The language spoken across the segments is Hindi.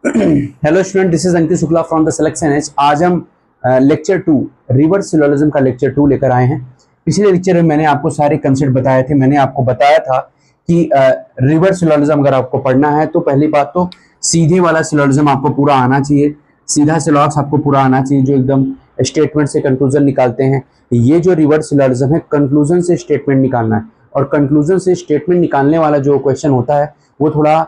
Hello student, this is Ankit Shukla from the selection edge. आज हम लेक्चर 2 रिवर्स सिलोजिज्म का लेक्चर 2 लेकर आए हैं। पिछले लेक्चर में मैंने आपको सारे कंसेप्ट बताए थे। मैंने आपको बताया था कि रिवर्स सिलोजिज्म अगर आपको पढ़ना है तो पहली बात तो सीधे वाला सिलोजिज्म आपको पूरा आना चाहिए। सीधा सिलॉक्स आपको पूरा आना चाहिए जो एकदम स्टेटमेंट से कंक्लूजन निकालते हैं। ये जो रिवर्स सिलोजिज्म है, कंक्लूजन से स्टेटमेंट निकालना है, और कंक्लूजन से स्टेटमेंट निकालने वाला जो क्वेश्चन होता है वो थोड़ा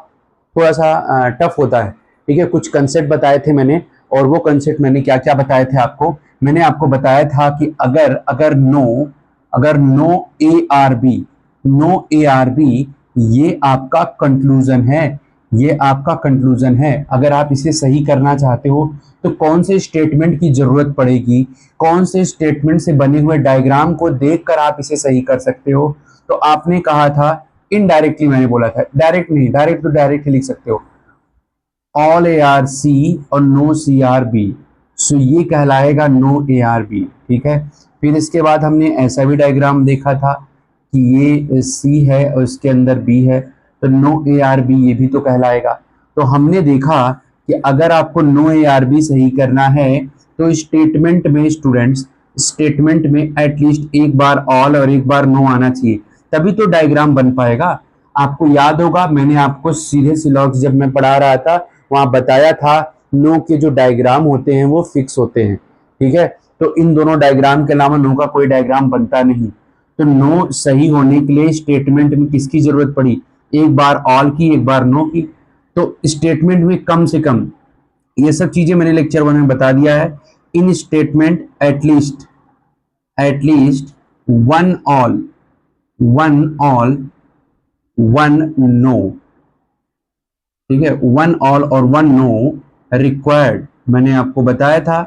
थोड़ा सा टफ होता है। ठीक है, कुछ कंसेप्ट बताए थे मैंने, और वो कंसेप्ट मैंने क्या क्या बताए थे आपको। मैंने आपको बताया था कि अगर अगर नो ए आर बी ये आपका कंक्लूजन है, ये आपका कंक्लूजन है। अगर आप इसे सही करना चाहते हो तो कौन से स्टेटमेंट की जरूरत पड़ेगी, कौन से स्टेटमेंट से बने हुए डायग्राम को देखकर आप इसे सही कर सकते हो। तो आपने कहा था इनडायरेक्टली, मैंने बोला था डायरेक्ट नहीं, डायरेक्ट तो डायरेक्ट लिख सकते हो, ऑल ए आर सी और नो सी आर बी। सो ये कहलाएगा नो ए आर बी। ठीक है, फिर इसके बाद हमने ऐसा भी डायग्राम देखा था कि ये सी है और इसके अंदर बी है, तो नो ए आर बी ये भी तो कहलाएगा। तो हमने देखा कि अगर आपको नो ए आर बी सही करना है तो स्टेटमेंट में स्टूडेंट्स, स्टेटमेंट में एटलीस्ट एक बार ऑल और एक बार नो आना चाहिए, तभी तो डायग्राम बन पाएगा। आपको याद होगा मैंने आपको सीधे सिलॉक्स जब मैं पढ़ा रहा था वहां बताया था नो के जो डायग्राम होते हैं वो फिक्स होते हैं। ठीक है, तो इन दोनों डायग्राम के अलावा नो का कोई डायग्राम बनता नहीं। तो नो सही होने के लिए स्टेटमेंट में किसकी जरूरत पड़ी, एक बार ऑल की एक बार नो की। तो स्टेटमेंट में कम से कम ये सब चीजें मैंने लेक्चर 1 में बता दिया है। In statement at least one all, one all, one no. ठीक है, वन ऑल और वन नो रिक्वायर्ड। मैंने आपको बताया था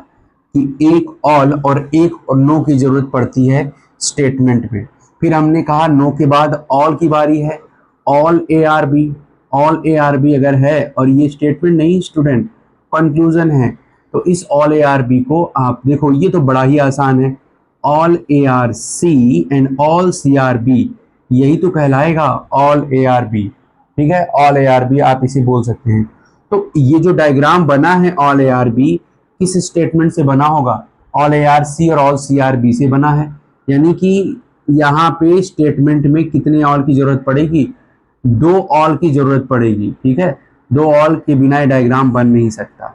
कि एक ऑल और एक नो की जरूरत पड़ती है स्टेटमेंट में। फिर हमने कहा नो के बाद ऑल की बारी है, all A are B. All A are B अगर है और ये स्टेटमेंट नहीं स्टूडेंट, कंक्लूजन है, तो इस ऑल ए आर बी को आप देखो, ये तो बड़ा ही आसान है। All A are C and all C are B, यही तो कहलाएगा ऑल ए आर बी। ठीक है, ऑल ए आर बी आप इसे बोल सकते हैं। तो ये जो डायग्राम बना है ऑल ए आर बी किस स्टेटमेंट से बना होगा, ऑल ए आर सी और ऑल सी आर बी से बना है। यानी कि यहाँ पे स्टेटमेंट में कितने ऑल की जरूरत पड़ेगी, दो ऑल की जरूरत पड़ेगी। ठीक है, दो ऑल के बिना डायग्राम बन नहीं सकता।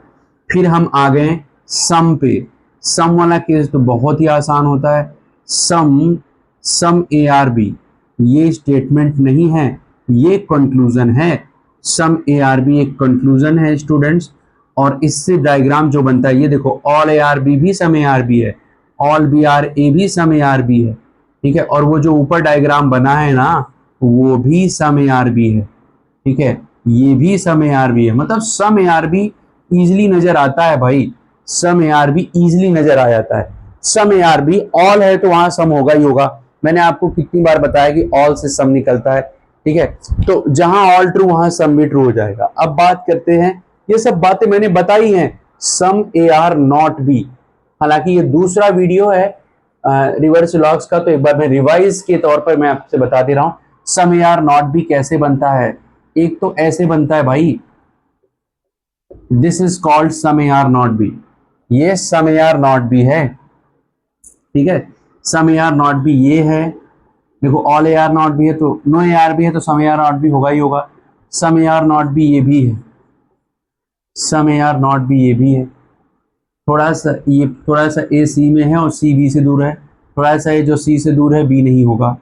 फिर हम आ गए सम पे। सम वाला केस तो बहुत ही आसान होता है। सम, सम ए आर बी ये स्टेटमेंट नहीं है, ये कंक्लूजन है। सम ए आर बी एक कंक्लूजन है स्टूडेंट्स, और इससे डायग्राम जो बनता है ये देखो, ऑल ए आर बी भी सम ए आर बी है, ऑल बी आर ए भी सम ए आर बी है। ठीक है, और वो जो ऊपर डायग्राम बना है ना वो भी सम ए आर बी है। ठीक है, ये भी सम ए आर बी है, मतलब सम ए आर बी इजिली नजर आता है भाई। सम ए आर बी इजिली नजर आ जाता है। Some A are B all है तो वहां सम होगा ही होगा। मैंने आपको कितनी बार बताया कि ऑल से सम निकलता है। ठीक है, तो जहां ऑल ट्रू वहां सम भी ट्रू हो जाएगा। अब बात करते हैं, ये सब बातें मैंने बताई हैं, सम ए आर नॉट बी। हालांकि ये दूसरा वीडियो है रिवर्स लॉग्स का, तो एक बार मैं रिवाइज के तौर पर मैं आपसे बता दे रहा हूं some A are not B कैसे बनता है। एक तो ऐसे बनता है भाई, this is called some A are not B, ये some A are not B है। ठीक है, some A are not B ये है। देखो all A are not B है तो नो ए आर बी है, तो some A are not B होगा ही होगा। Some A are not B ये भी है, some A are not B ये भी है। थोड़ा सा ए सी में है और सी बी से दूर है, थोड़ा सा ये जो सी से दूर है बी नहीं होगा।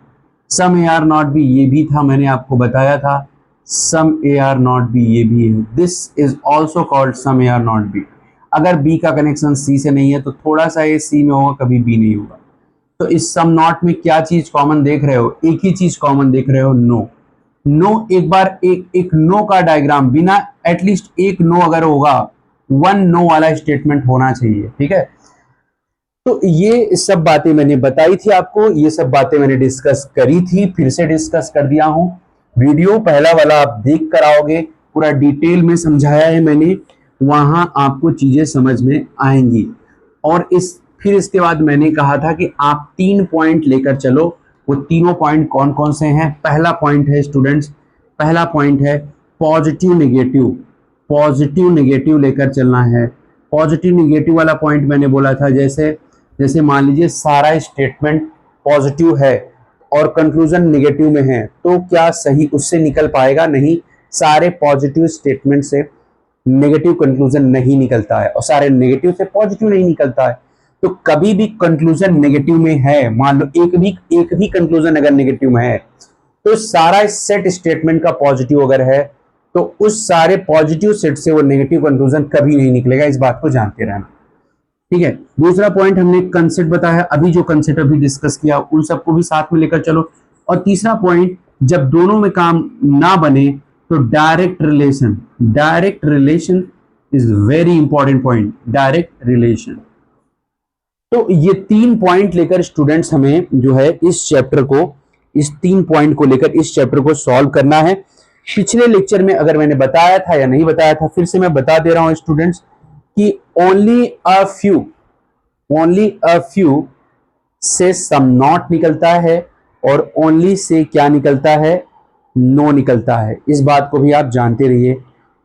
Some A are not B ये भी था, मैंने आपको बताया था। Some A are not B ये भी है, this is also called some A are not B. अगर बी का कनेक्शन सी से नहीं है तो थोड़ा सा ए सी में होगा, कभी बी नहीं होगा। तो इस सम नॉट में क्या चीज कॉमन देख रहे हो, एक ही चीज कॉमन देख रहे हो, नो। नो एक बार एक नो का डायग्राम बिना एटलीस्ट एक नो अगर होगा, वन नो वाला स्टेटमेंट होना चाहिए। ठीक है, तो ये सब बातें मैंने बताई थी आपको, ये सब बातें मैंने डिस्कस करी थी, फिर से डिस्कस कर दिया हूं। वीडियो पहला वाला आप देख कर आओगे, पूरा डिटेल में समझाया है मैंने, वहां आपको चीजें समझ में आएंगी। और फिर इसके बाद मैंने कहा था कि आप 3 पॉइंट लेकर चलो। वो तीनों पॉइंट कौन कौन से हैं। पहला पॉइंट है स्टूडेंट्स, पहला पॉइंट है पॉजिटिव नेगेटिव। पॉजिटिव नेगेटिव लेकर चलना है। पॉजिटिव नेगेटिव वाला पॉइंट मैंने बोला था, जैसे जैसे मान लीजिए सारा स्टेटमेंट पॉजिटिव है और कंक्लूजन नेगेटिव में है, तो क्या सही उससे निकल पाएगा? नहीं, सारे पॉजिटिव स्टेटमेंट से नेगेटिव कंक्लूजन नहीं निकलता है और सारे नेगेटिव से पॉजिटिव नहीं निकलता है। तो कभी भी कंक्लूजन नेगेटिव में है, मान लो एक भी कंक्लूजन अगर नेगेटिव में है, तो सारा सेट स्टेटमेंट का पॉजिटिव अगर है, तो उस सारे पॉजिटिव सेट से वो नेगेटिव कंक्लूजन कभी नहीं निकलेगा। इस बात को जानते रहना, ठीक है। दूसरा पॉइंट हमने कंसेप्ट बताया, अभी जो कंसेप्ट अभी डिस्कस किया उन सबको भी साथ में लेकर चलो। और तीसरा पॉइंट, जब दोनों में काम ना बने तो direct relation is very important point, direct relation. तो ये 3 पॉइंट लेकर स्टूडेंट्स हमें जो है इस चैप्टर को, इस 3 पॉइंट को लेकर इस चैप्टर को सॉल्व करना है। पिछले लेक्चर में अगर मैंने बताया था या नहीं बताया था, फिर से मैं बता दे रहा हूं स्टूडेंट्स कि ओनली अ फ्यू से सम नॉट निकलता है और ओनली से क्या निकलता है? नो निकलता है। इस बात को भी आप जानते रहिए,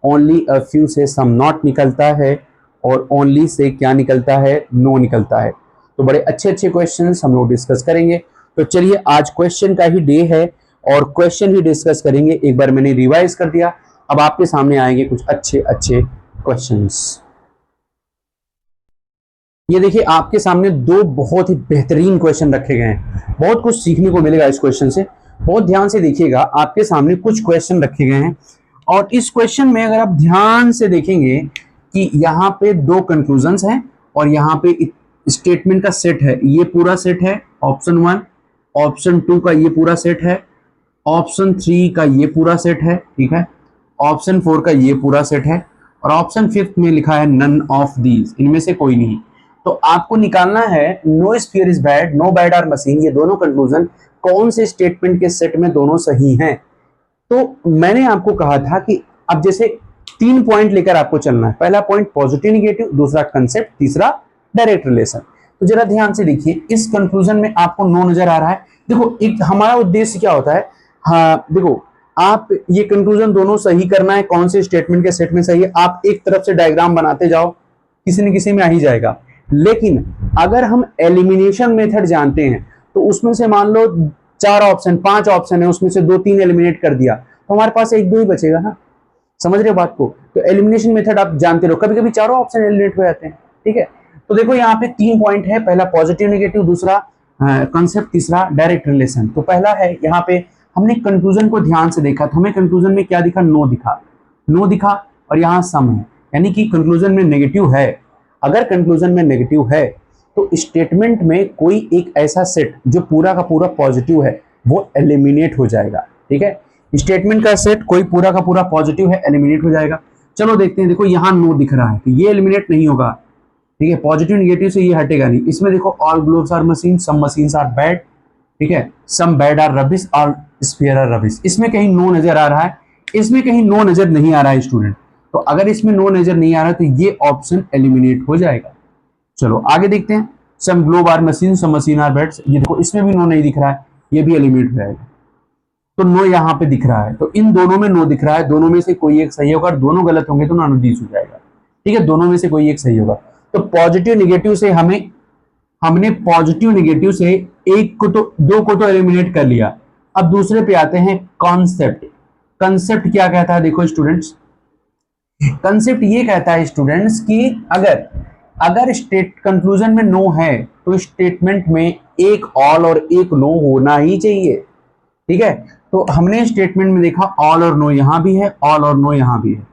ओनली अ फ्यू से सम नॉट निकलता है और ओनली से क्या निकलता है? नो निकलता है। तो बड़े अच्छे अच्छे क्वेश्चंस हम लोग डिस्कस करेंगे। तो चलिए, आज क्वेश्चन का ही डे है और क्वेश्चन ही डिस्कस करेंगे। एक बार मैंने रिवाइज कर दिया, अब आपके सामने आएंगे कुछ अच्छे अच्छे क्वेश्चंस। ये देखिए, आपके सामने 2 बहुत ही बेहतरीन क्वेश्चन रखे गए हैं। बहुत कुछ सीखने को मिलेगा इस क्वेश्चन से, बहुत ध्यान से देखिएगा। आपके सामने कुछ क्वेश्चन रखे गए हैं और इस क्वेश्चन में अगर आप ध्यान से देखेंगे कि यहाँ पे 2 कंक्लूजन्स हैं और यहाँ पे स्टेटमेंट का सेट है, ये पूरा सेट है ऑप्शन 1, ऑप्शन 2 का ये पूरा सेट है, ऑप्शन 3 का ये पूरा सेट है, ठीक है, ऑप्शन 4 का ये पूरा सेट है और ऑप्शन 5 में लिखा है नन ऑफ दीज, इनमें से कोई नहीं। तो आपको निकालना है no sphere is bad, no bad are machine, ये दोनों कंक्लूजन कौन से स्टेटमेंट के सेट में दोनों सही हैं। तो मैंने आपको कहा था कि अब जैसे 3 पॉइंट लेकर आपको चलना है। पहला पॉइंट पॉजिटिव नेगेटिव, दूसरा कंसेप्ट, तीसरा डायरेक्ट रिलेशन। तो जरा ध्यान से देखिए, इस कंक्लूजन में आपको नो नजर आ रहा है। देखो, एक हमारा उद्देश्य क्या होता है, हाँ देखो, आप ये कंक्लूजन दोनों सही करना है, कौन से स्टेटमेंट के सेट में सही है। आप एक तरफ से डायग्राम बनाते जाओ, किसी न किसी में आ ही जाएगा। लेकिन अगर हम एलिमिनेशन मेथड जानते हैं तो उसमें से मान लो 4 ऑप्शन 5 ऑप्शन है, उसमें से 2-3 एलिमिनेट कर दिया तो हमारे पास 1-2 ही बचेगा ना। समझ रहे हो बात को? तो एलिमिनेशन मेथड आप जानते रहो, कभी कभी चारों ऑप्शन एलिमिनेट हो जाते हैं, ठीक है। तो देखो, यहाँ पे 3 पॉइंट है, पहला पॉजिटिव नेगेटिव, दूसरा कंसेप्ट, तीसरा डायरेक्ट रिलेशन। तो पहला है, यहाँ पे हमने कंक्लूजन को ध्यान से देखा तो हमें कंक्लूजन में क्या दिखा? नो दिखा और यहाँ सम है, यानी कि कंक्लूजन में नेगेटिव है। अगर कंक्लूजन में नेगेटिव है तो स्टेटमेंट में कोई एक ऐसा सेट जो पूरा का पूरा पॉजिटिव है वो एलिमिनेट हो जाएगा, ठीक है। स्टेटमेंट का सेट कोई पूरा का पूरा पॉजिटिव है, एलिमिनेट हो जाएगा। चलो देखते हैं, देखो यहाँ नो दिख रहा है तो ये एलिमिनेट नहीं होगा, ठीक है। पॉजिटिव नेगेटिव से ये हटेगा नहीं। इसमें देखो, all gloves are machine, some machines are bad, ठीक है, some bad are rubbish, all sphere are rubbish. इसमें कहीं नो नजर आ रहा है, इसमें कहीं नो नजर नहीं आ रहा है स्टूडेंट। तो अगर इसमें नो नजर नहीं आ रहा तो ये ऑप्शन एलिमिनेट हो जाएगा। चलो आगे देखते हैं, some globe are machine, some machine are bats. ये देखो, इसमें भी नो नहीं दिख रहा है, ये भी एलिमिनेट हो जाएगा। तो नो यहाँ पे दिख रहा है, तो इन दोनों में नो दिख रहा है, दोनों में से कोई एक सही होगा। दोनों गलत होंगे तो नॉन ऑफ दीज हो जाएगा, ठीक है। दोनों में से कोई एक सही होगा। तो पॉजिटिव नेगेटिव से हमने पॉजिटिव नेगेटिव से एक को तो 2 को तो एलिमिनेट कर लिया। अब दूसरे पे आते हैं कॉन्सेप्ट। कंसेप्ट क्या कहता है? देखो स्टूडेंट्स, कंसेप्ट ये कहता है स्टूडेंट्स कि अगर स्टेट कंक्लूजन में नो है तो स्टेटमेंट में एक ऑल और एक नो होना ही चाहिए, ठीक है। तो हमने स्टेटमेंट में देखा ऑल और नो यहां भी है, ऑल और नो यहां भी है,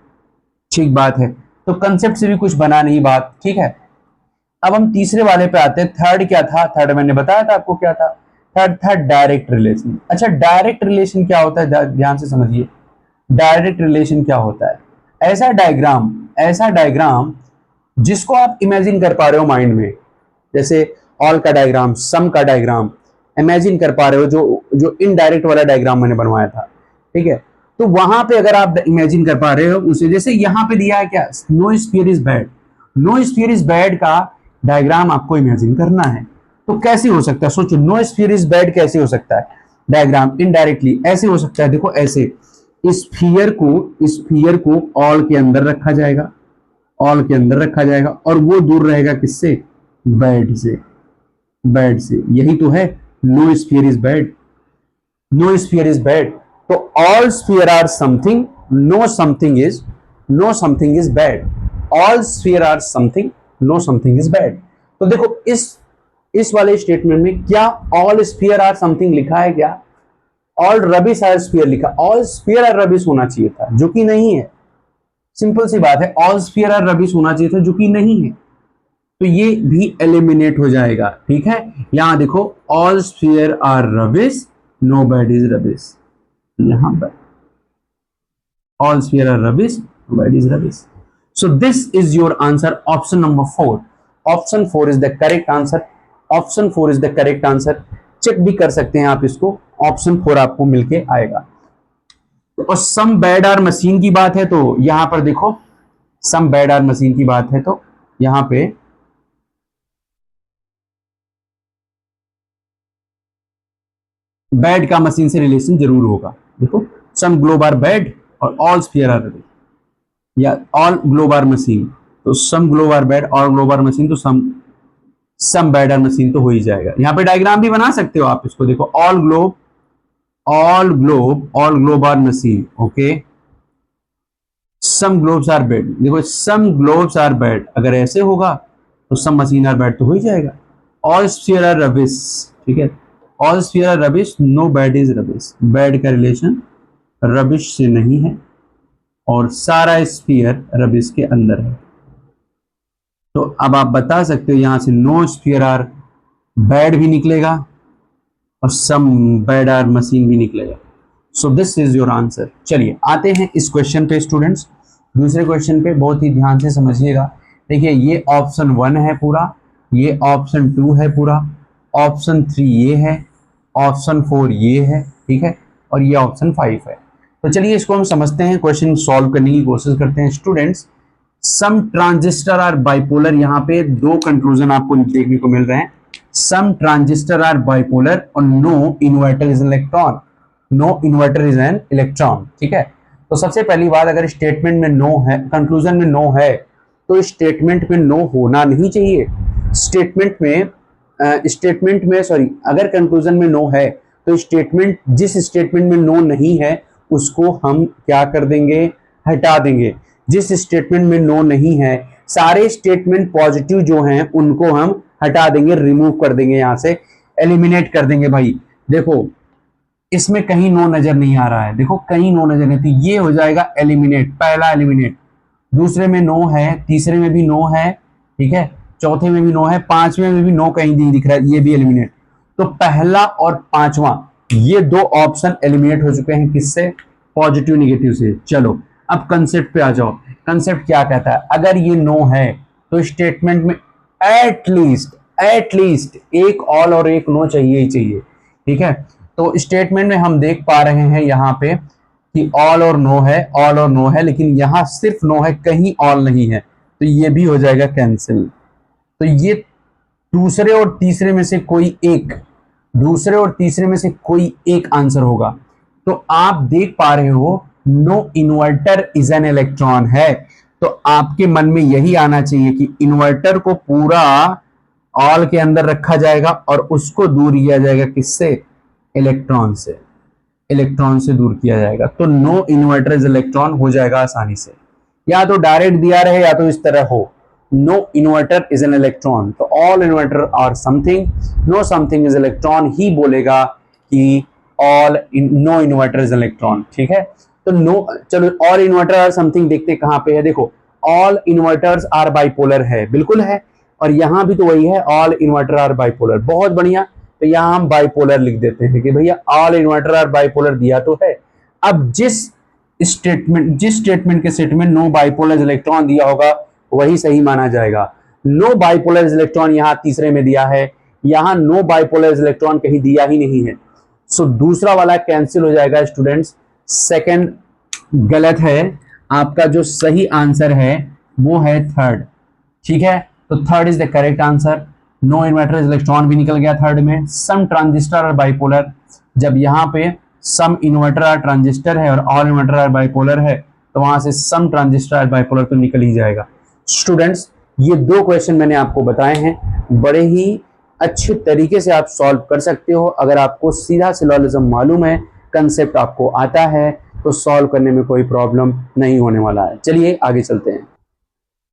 ठीक बात है। तो कंसेप्ट से भी कुछ बना नहीं बात, ठीक है। अब हम तीसरे वाले पे आते हैं। थर्ड क्या था? थर्ड मैंने बताया था आपको क्या था। थर्ड था डायरेक्ट रिलेशन। अच्छा, डायरेक्ट रिलेशन क्या होता है? ध्यान से समझिए, डायरेक्ट रिलेशन क्या होता है। ऐसा डायग्राम जिसको आप इमेजिन कर पा रहे हो माइंड में, जैसे ऑल का डायग्राम, सम का डायग्राम इमेजिन कर पा रहे हो, जो इनडायरेक्ट वाला डायग्राम मैंने बनवाया था, ठीक है। तो वहां पे अगर आप इमेजिन कर पा रहे हो उसे, जैसे यहां पे दिया है क्या, no sphere is bad, no sphere is bad का डायग्राम आपको इमेजिन करना है। तो कैसे हो सकता है? सोचो, नो स्फीयर इज बैड कैसे हो सकता है डायग्राम? इनडायरेक्टली ऐसे हो सकता है, देखो ऐसे, स्फीयर को ऑल के अंदर रखा जाएगा, ऑल के अंदर रखा जाएगा, और वो दूर रहेगा किससे? बैड से, बैड से। यही तो है no sphere is bad, no sphere is bad. तो all sphere are something, no something is bad. All sphere are something, no something is bad. तो देखो इस वाले स्टेटमेंट में क्या ऑल स्फीयर आर समथिंग लिखा है? क्या ऑल रबिश आर स्फीयर लिखा? ऑल स्फीयर आर रबिश होना चाहिए था, जो कि नहीं है। सिंपल सी बात है, ऑल स्फीयर आर रबिश होना चाहिए था, जो कि नहीं है। तो ये भी एलिमिनेट हो जाएगा। ठीक है, यहां देखो all sphere are rubbish, no bad is rubbish. यहां पर all sphere are rubbish, no bad is rubbish. So this is your answer, option number 4। Option 4 is the correct answer, option 4 is the correct answer. Check भी कर सकते हैं आप इसको, ऑप्शन 4 आपको मिलके आएगा। और सम बैड आर मशीन की बात है तो यहां पर देखो, सम बैड आर मशीन की बात है तो यहां पे बैड का मशीन से रिलेशन जरूर होगा। देखो सम ग्लोब आर बैड और ऑल स्फीयर आर रेड, या ऑल ग्लोब आर मशीन, तो some globe are bad, all globe are machine, तो सम बैड आर मशीन तो हो ही जाएगा। यहां पे डायग्राम भी बना सकते हो आप इसको, देखो all globe, all globe are machine, okay. Some globes are bad, देखो सम ग्लोब्स आर बैड, अगर ऐसे होगा तो सम मशीन आर बैड तो हो ही जाएगा। ऑल स्फीयर आर रबिश, ठीक है, all sphere are rubbish, no bad is rubbish. Bad का रिलेशन रबिश से नहीं है, और सारा स्फीयर रबिश के अंदर है। तो अब आप बता सकते हो यहां से नो स्फीयर आर बैड भी निकलेगा और सम बैड आर मशीन भी निकलेगा। सो दिस इज योर आंसर। चलिए आते हैं इस क्वेश्चन पे स्टूडेंट्स, दूसरे क्वेश्चन पे बहुत ही ध्यान से समझिएगा। देखिए ये ऑप्शन 1 है पूरा, ये ऑप्शन 2 है पूरा, ऑप्शन 3 ये है, ऑप्शन 4 ये है, ठीक है, और ये ऑप्शन 5 है। तो चलिए इसको हम समझते हैं, क्वेश्चन सॉल्व करने की कोशिश करते हैं students. Some transistor are bipolar, यहाँ पे दो कंक्लूजन आपको देखने को मिल रहे हैं। सम ट्रांजिस्टर आर बाइपोलर और no inverter is electron, no inverter is an electron, ठीक है। तो सबसे पहली बात, अगर स्टेटमेंट में नो है, कंक्लूजन में नो है, तो स्टेटमेंट में नो होना नहीं चाहिए। स्टेटमेंट में सॉरी, अगर कंक्लूजन में नो है तो स्टेटमेंट, जिस स्टेटमेंट में नो नहीं है उसको हम क्या कर देंगे? हटा देंगे। जिस स्टेटमेंट में नो नहीं है, सारे स्टेटमेंट पॉजिटिव जो हैं उनको हम हटा देंगे, रिमूव कर देंगे, यहां से एलिमिनेट कर देंगे। भाई देखो इसमें कहीं नो नजर नहीं आ रहा है, देखो कहीं नो नजर नहीं, तो ये हो जाएगा एलिमिनेट, पहला एलिमिनेट। दूसरे में नो है, तीसरे में भी नो है, ठीक है, चौथे में भी नो है, पांचवें में भी नो कहीं नहीं दिख रहा है, ये भी एलिमिनेट। तो पहला और पांचवा ये दो ऑप्शन एलिमिनेट हो चुके हैं, किससे? पॉजिटिव निगेटिव से। चलो अब कंसेप्ट पे आ जाओ। कंसेप्ट क्या कहता है? अगर ये नो है तो स्टेटमेंट में एटलीस्ट एक ऑल और एक नो चाहिए ही चाहिए, ठीक है। तो स्टेटमेंट में हम देख पा रहे हैं यहाँ पे कि ऑल और नो है, ऑल और नो है, लेकिन यहां सिर्फ नो है, कहीं ऑल नहीं है, तो ये भी हो जाएगा कैंसिल। तो ये दूसरे और तीसरे में से कोई एक, दूसरे और तीसरे में से कोई एक आंसर होगा। तो आप देख पा रहे हो no inverter is an electron है, तो आपके मन में यही आना चाहिए कि इन्वर्टर को पूरा ऑल के अंदर रखा जाएगा और उसको दूर किया जाएगा किससे? इलेक्ट्रॉन से, इलेक्ट्रॉन से दूर किया जाएगा। तो नो इन्वर्टर इज इलेक्ट्रॉन हो जाएगा आसानी से, या तो डायरेक्ट दिया रहे या तो इस तरह हो, no inverter is an electron, तो all inverter are something, no something is electron ही बोलेगा कि all no inverter is electron, ठीक है। तो नो, चलो ऑल इन्वर्टर आर समथिंग देखते कहां पे है। देखो ऑल इन्वर्टर्स आर बाइपोलर है, बिल्कुल है, और यहां भी तो वही है, ऑल इन्वर्टर आर बाइपोलर, बहुत बढ़िया। तो यहां हम बाइपोलर लिख देते हैं कि भैया ऑल इन्वर्टर आर बाइपोलर दिया तो है। अब जिस स्टेटमेंट के सेट में नो बाइपोलर इलेक्ट्रॉन दिया होगा वही सही माना जाएगा। नो बाइपोलर इलेक्ट्रॉन यहां तीसरे में दिया है, यहां नो बाइपोलर इलेक्ट्रॉन कहीं दिया ही नहीं है, सो दूसरा वाला कैंसिल हो जाएगा स्टूडेंट्स। सेकंड गलत है, आपका जो सही आंसर है वो है थर्ड, ठीक है। तो third is the correct answer, no inverter electron भी निकल गया थर्ड में। सम ट्रांजिस्टर और बाइपोलर, जब यहां पे सम इन्वर्टर आर ट्रांजिस्टर है और ऑल इन्वर्टर आर बाइपोलर है, तो वहां से सम ट्रांजिस्टर आर बाइपोलर तो निकल ही जाएगा। स्टूडेंट्स, ये 2 क्वेश्चन मैंने आपको बताए हैं, बड़े ही अच्छे तरीके से आप सॉल्व कर सकते हो। अगर आपको सीधा सिलोजिज्म मालूम है, कंसेप्ट आपको आता है, तो सॉल्व करने में कोई प्रॉब्लम नहीं होने वाला है। चलिए आगे चलते हैं।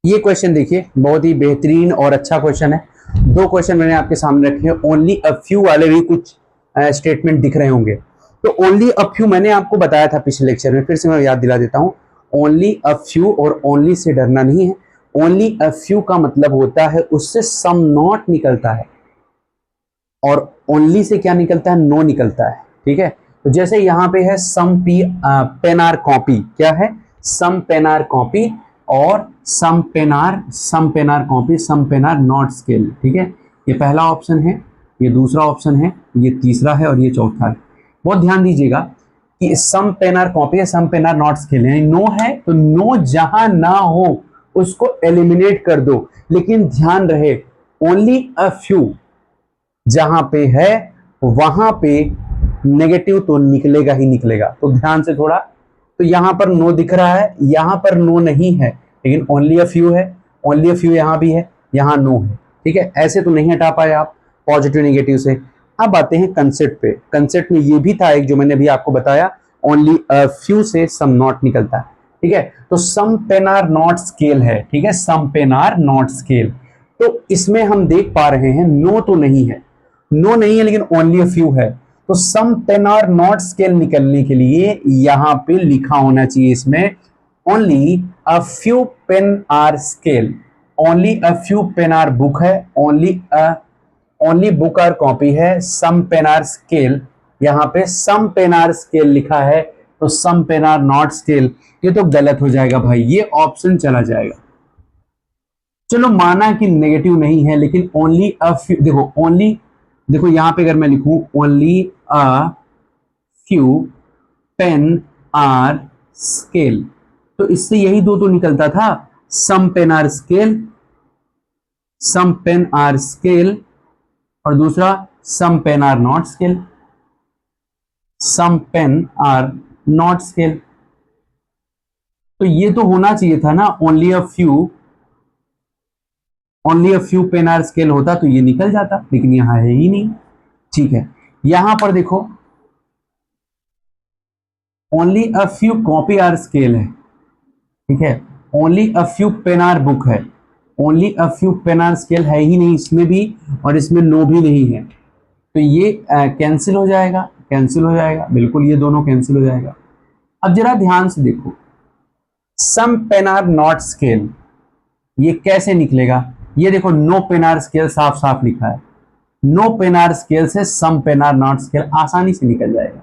ये क्वेश्चन देखिए, बहुत ही बेहतरीन और अच्छा क्वेश्चन है। 2 क्वेश्चन मैंने आपके सामने रखे हैं, ओनली अ फ्यू वाले भी कुछ स्टेटमेंट दिख रहे होंगे। तो ओनली अ फ्यू मैंने आपको बताया था पिछले लेक्चर में, फिर से मैं याद दिला देता हूं। ओनली अ फ्यू और ओनली से डरना नहीं है। ओनली अ फ्यू का मतलब होता है उससे सम नॉट निकलता है, और ओनली से क्या निकलता है, नो निकलता है। ठीक है, तो जैसे यहां पे है सम पेन आर कॉपी, क्या है, सम पेन आर कॉपी, और some pen are copy, some pen are not scale. ठीक है, ये पहला ऑप्शन है, ये दूसरा ऑप्शन है, ये तीसरा है और ये चौथा है। बहुत ध्यान दीजिएगा कि सम पेन आर कॉपी है, some pen are not scale, यानी नो है तो नो जहां ना हो उसको एलिमिनेट कर दो, लेकिन ध्यान रहे ओनली अ फ्यू जहां पे है वहां पे नेगेटिव तो निकलेगा ही निकलेगा। तो ध्यान से थोड़ा, तो यहां पर नो दिख रहा है, यहां पर नो नहीं है, लेकिन ओनली अ फ्यू है, ओनली अ फ्यू यहां भी है, यहां नो है। ठीक है, ऐसे तो नहीं हटा पाए आप पॉजिटिव नेगेटिव से। अब आते हैं कंसेप्ट पे। कंसेप्ट में ये भी था एक जो मैंने अभी आपको बताया, ओनली अ फ्यू से सम नॉट निकलता है। ठीक है, तो some pen are not scale है। ठीक है, some pen are not scale, तो इसमें हम देख पा रहे हैं नो तो नहीं है, नो नहीं है, लेकिन ओनली अ फ्यू है। तो some pen are not scale निकलने के लिए यहां पे लिखा होना चाहिए इसमें only a few pen are scale, only a few pen are book है, ओनली बुक आर कॉपी है, सम पेन आर स्केल, यहां पे सम पेन आर स्केल लिखा है, तो some pen are not scale, ये तो गलत हो जाएगा भाई, ये ऑप्शन चला जाएगा। चलो माना कि नेगेटिव नहीं है, लेकिन ओनली अ फ्यू, देखो ओनली, देखो यहां पे अगर मैं लिखूं only a few pen are scale, तो इससे यही दो तो निकलता था, some pen are scale, some pen are scale, और दूसरा some pen are not scale, some pen are not scale. तो ये तो होना चाहिए था ना, only a few pen are scale होता तो ये निकल जाता, लेकिन यहां है ही नहीं। ठीक है, यहां पर देखो only a few copy are scale है। ठीक है, only a few pen are book है, only a few pen are scale है ही नहीं इसमें भी, और इसमें नो भी नहीं है, तो ये कैंसिल हो जाएगा, कैंसिल हो जाएगा, बिल्कुल ये दोनों कैंसिल हो जाएगा। अब जरा ध्यान से देखो, some pen are not scale ये कैसे निकलेगा, ये देखो नो पेन आर स्केल साफ साफ लिखा है, नो पेन आर स्केल से some pen are not scale आसानी से निकल जाएगा।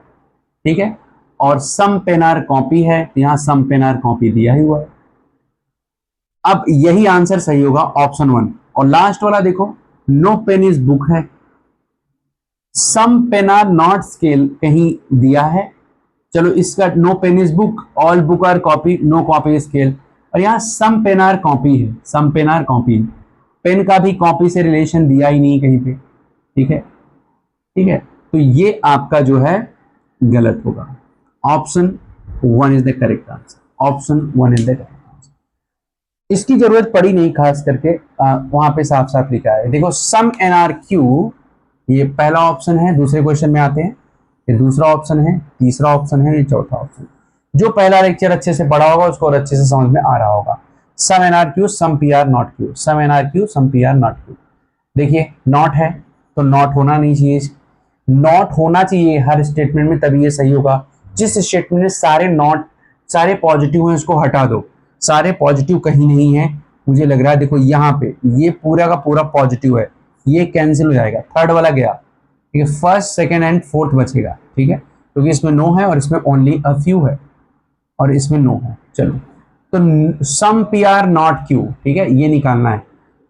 ठीक है, और सम पेन आर कॉपी है, यहां सम पेन आर कॉपी दिया ही हुआ है। अब यही आंसर सही होगा, ऑप्शन 1। और लास्ट वाला देखो, नो पेन इज बुक है, some pen are not scale कहीं दिया है, चलो इसका no pen is book, all book are copy, no copy scale, और यहां सम पेन आर कॉपी है, some pen are copy, pen का भी कॉपी से रिलेशन दिया ही नहीं कहीं पे। ठीक है, ठीक है, तो ये आपका जो है गलत होगा, option 1 is the correct answer, option 1 is the correct answer. इसकी जरूरत पड़ी नहीं खास करके, वहां पे साफ साफ लिखा है, देखो सम एन आर क्यू, ये पहला ऑप्शन है, दूसरे क्वेश्चन में आते हैं, ये दूसरा ऑप्शन है, तीसरा ऑप्शन है, ये चौथा ऑप्शन। जो पहला लेक्चर अच्छे से पढ़ा होगा उसको और अच्छे से समझ में आ रहा होगा। Some N are Q some P are not Q, some N are Q some P are not Q. देखिए नॉट है तो नॉट होना नहीं चाहिए, नॉट होना चाहिए हर स्टेटमेंट में, तभी ये सही होगा। जिस स्टेटमेंट में सारे नॉट, सारे पॉजिटिव हैं उसको हटा दो, सारे पॉजिटिव कहीं नहीं है, मुझे लग रहा है देखो यहाँ पे ये पूरा का पूरा पॉजिटिव है, ये कैंसिल हो जाएगा, थर्ड वाला गया। ठीक है, फर्स्ट सेकंड एंड फोर्थ बचेगा। ठीक है, क्योंकि इसमें नो है और इसमें ओनली अ फ्यू है और इसमें नो है। चलो, तो सम पी आर नॉट क्यू, ठीक है, ये निकालना है।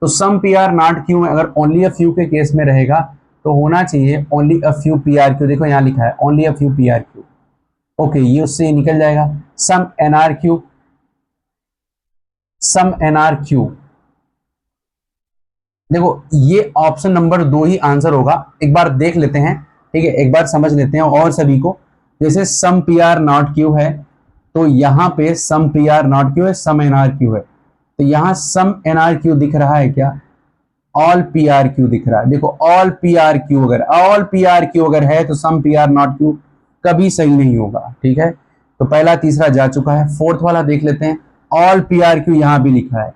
तो सम पी आर नॉट क्यू में अगर ओनली अ फ्यू के केस में रहेगा तो होना चाहिए only a few P are Q, देखो यहाँ लिखा है only a few P are Q. Okay, ये उससे निकल जाएगा। सम N are Q, some N are Q, देखो ये ऑप्शन नंबर 2 ही आंसर होगा, एक बार देख लेते हैं। ठीक है, एक बार समझ लेते हैं और सभी को, जैसे सम पी आर नॉट क्यू है, तो यहाँ पे some P are not Q है, सम एन आर क्यू है, तो यहाँ सम एन आर क्यू दिख रहा है क्या? ऑल पी आर क्यू दिख रहा है। देखो ऑल पी आर क्यू अगर है तो सम पी आर नॉट क्यू कभी सही नहीं होगा, ठीक है। तो पहला तीसरा जा चुका है। फोर्थ वाला देख लेते हैं। ऑल पी आर क्यू यहाँ भी लिखा है,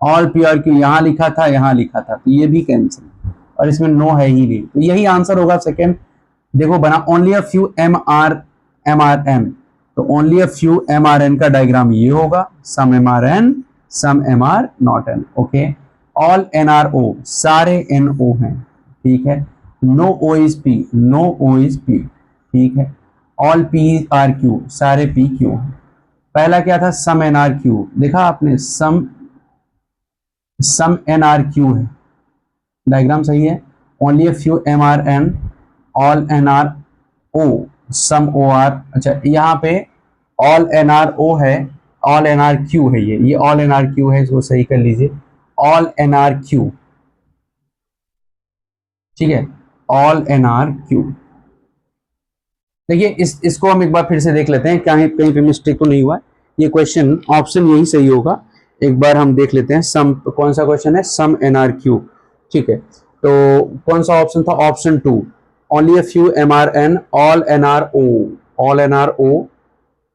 ऑल पी आर क्यू यहाँ लिखा था, यहाँ लिखा था, तो ये भी कैंसिल, और इसमें नो है ही नहीं, तो यही आंसर होगा सेकेंड। देखो बना only a few M are N, तो only a few M are N का डायग्राम ये होगा, some M are N, some M are not N, okay. All N are O, सारे एन ओ हैं, ठीक है। No O is P, no O is P, ठीक है। ऑल पी आर क्यू, सारे पी क्यू हैं। पहला क्या था? सम एन आर क्यू, देखा आपने, सम एन आर क्यू है, डायग्राम सही है। Only a few M are N, all N are O, some O are, अच्छा यहाँ पे ऑल एन आर ओ है, ऑल एन आर क्यू है, ये ऑल एन आर क्यू है, इसको सही कर लीजिए, ऑल एन आर क्यू, ठीक है, ऑल एन आर क्यू। देखिए इसको हम एक बार फिर से देख लेते हैं, कहीं कहीं पे मिस्टेक तो नहीं हुआ। ये क्वेश्चन ऑप्शन यही सही होगा, एक बार हम देख लेते हैं। सम, कौन सा क्वेश्चन है? सम एन आर क्यू, ठीक है। तो कौन सा ऑप्शन था? Option 2, only a few M are N, all N are O, all N are O,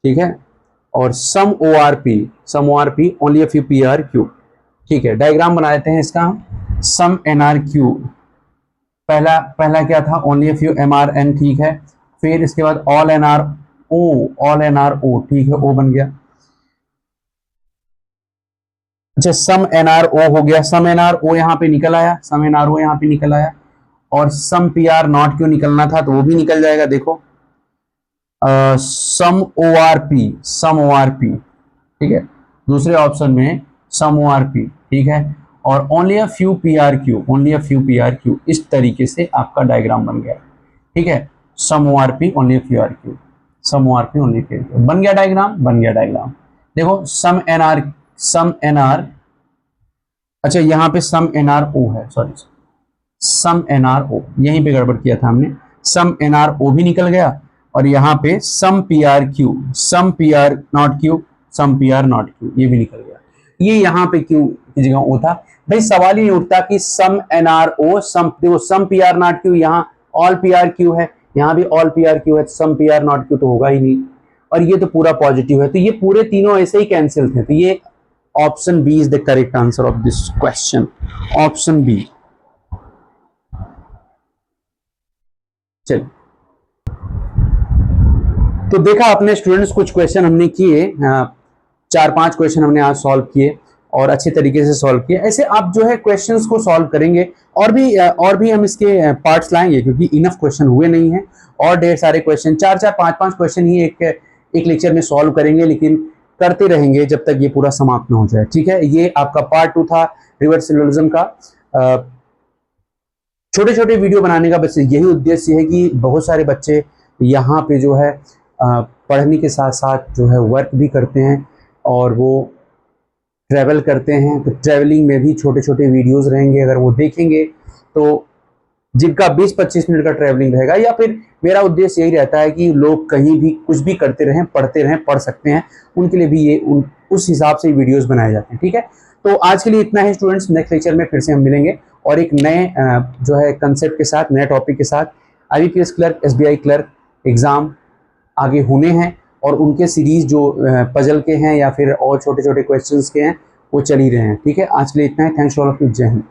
ठीक है, और some O are P, some O are P, only a few P are Q, ठीक है। डायग्राम बना लेते हैं इसका हम। सम एन आर क्यू, पहला पहला क्या था? Only a few M are N, ठीक है। फिर इसके बाद all N are O, all N are O, ठीक है, ओ बन गया। अच्छा सम एन आर ओ हो गया, सम एन आर ओ यहाँ पे निकल आया, सम एन आर ओ यहाँ पे निकल आया, और सम पी आर नॉट क्यों निकलना था, तो वो भी निकल जाएगा। देखो सम O are P, some O are P, ठीक है, दूसरे ऑप्शन में सम ओ आर पी, ठीक है, और only a few P are Q, only a few P are Q, इस तरीके से आपका डायग्राम बन गया, ठीक है। Some O are P, only a few are Q, some O are P, only few, बन गया डायग्राम, बन गया डायग्राम। देखो some N are, some N are, अच्छा यहाँ पे सम एन आर ओ है, sorry, some N are O, यहीं पे गड़बड़ किया था हमने, सम एन आर ओ भी निकल गया, और यहाँ पे some P are Q, some P are not Q, some P are not Q, ये भी निकल गया। ये यहाँ पे क्यू की जगह ओ था। भाई सवाल ही नहीं उठता कि सम एन आर ओ, सम, देखो सम पी आर नॉट क्यू, यहाँ ऑल पी आर क्यू है, यहाँ भी ऑल पी आर क्यू है, सम पी आर नॉट क्यू तो होगा ही नहीं, और ये तो पूरा पॉजिटिव है, तो ये पूरे तीनों ऐसे ही कैंसिल थे, तो ये option B is the correct answer of this question, option B. चलिए, तो देखा आपने स्टूडेंट्स, कुछ क्वेश्चन हमने किए, 4-5 क्वेश्चन हमने आज सॉल्व किए, और अच्छे तरीके से सॉल्व किए। ऐसे आप जो है क्वेश्चंस को सॉल्व करेंगे, और भी हम इसके पार्ट्स लाएंगे, क्योंकि इनफ क्वेश्चन हुए नहीं हैं, और ढेर सारे क्वेश्चन, 4-4 5-5 क्वेश्चन ही एक लेक्चर में सॉल्व करेंगे, लेकिन करते रहेंगे जब तक ये पूरा समाप्त ना हो जाए, ठीक है। ये आपका पार्ट 2 था रिवर्स सिलोजिज्म का। छोटे छोटे वीडियो बनाने का बस यही उद्देश्य है कि बहुत सारे बच्चे यहाँ पे जो है पढ़ने के साथ साथ जो है वर्क भी करते हैं, और वो ट्रैवल करते हैं, तो ट्रैवलिंग में भी छोटे छोटे वीडियोस रहेंगे, अगर वो देखेंगे तो जिनका 20-25 मिनट का ट्रैवलिंग रहेगा, या फिर मेरा उद्देश्य यही रहता है कि लोग कहीं भी कुछ भी करते रहें, पढ़ते रहें, पढ़ सकते हैं, उनके लिए भी ये उस हिसाब से वीडियोस बनाए जाते हैं, ठीक है। तो आज के लिए इतना है स्टूडेंट्स, नेक्स्ट लेक्चर में फिर से हम मिलेंगे, और एक नए जो है कंसेप्ट के साथ, नए टॉपिक के साथ। IBPS clerk, SBI clerk exam आगे होने हैं, और उनके सीरीज जो पजल के हैं या फिर और छोटे छोटे क्वेश्चंस के हैं, वो चल ही रहे हैं, ठीक है। आज के लिए इतना है, थैंक्स ऑल ऑफ यू, जय हिंद।